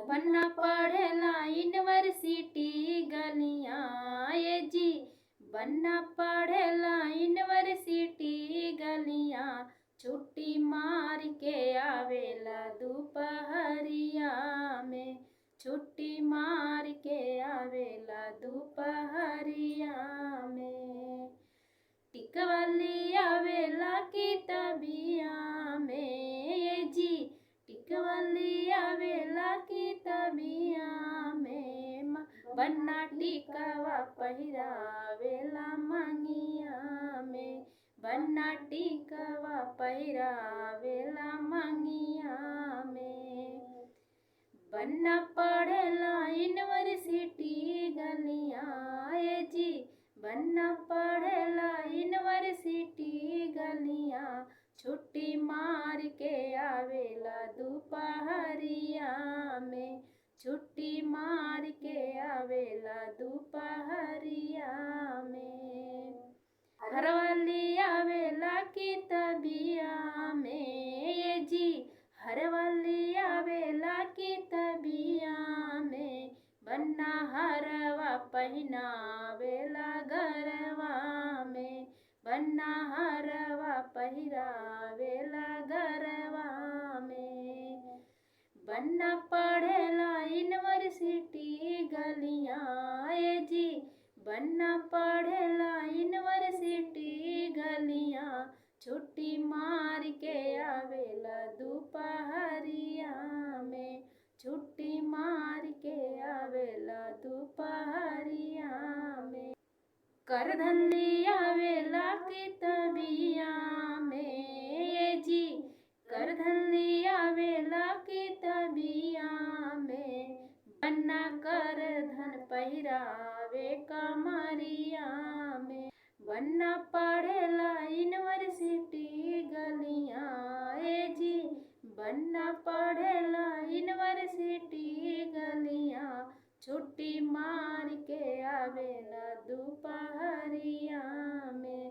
बन्ना पढ़ेला यूनिवर्सिटी गलियां ये जी। बन्ना पढ़ेला यूनिवर्सिटी गलियां। छुट्टी मार के आवेला दोपहरिया में। छुट्टी मार के आवेला दोपहरिया में। टिकवली आवेला किताबिया में ये जी। टिकवली आवेला किताबिया में। बन्ना टिकवा पहिरावेला मंगिया में। बन्ना टिकवा पहिरावेला मंगिया में। बन्ना पढ़ेला यूनिवर्सिटी गलियां ये जी। बन्ना पढ़ेला यूनिवर्सिटी गलियां। छुट्टी मार के आवेला दोपहरिया में। छुट्टी मार के आवेला दोपहरिया में। हरवाली आवेला किताबिया में ये जी। हरवाली आवेला किताबिया में। बन्ना हरवा पहिनावेला गरवा में। बन्ना हरवा पहिरावेला गरवा में। बन्ना पढ़ेला यूनिवर्सिटी गलियां ये जी। बन्ना पढ़ेला यूनिवर्सिटी गलियां। छुट्टी मार के आवेला दोपहरिया में। छुट्टी मार के आवेला दोपहरिया में। करधनी आवेला किताबिया में ये जी। करधनी आवेला किताबिया में। बन्ना करधन पहिरावे कमरिया में। बन्ना पढ़ेला यूनिवर्सिटी गलियां ये जी। बन्ना पढ़ेला यूनिवर्सिटी गलियां। छुट्टी मार के आवेला दोपहरिया में।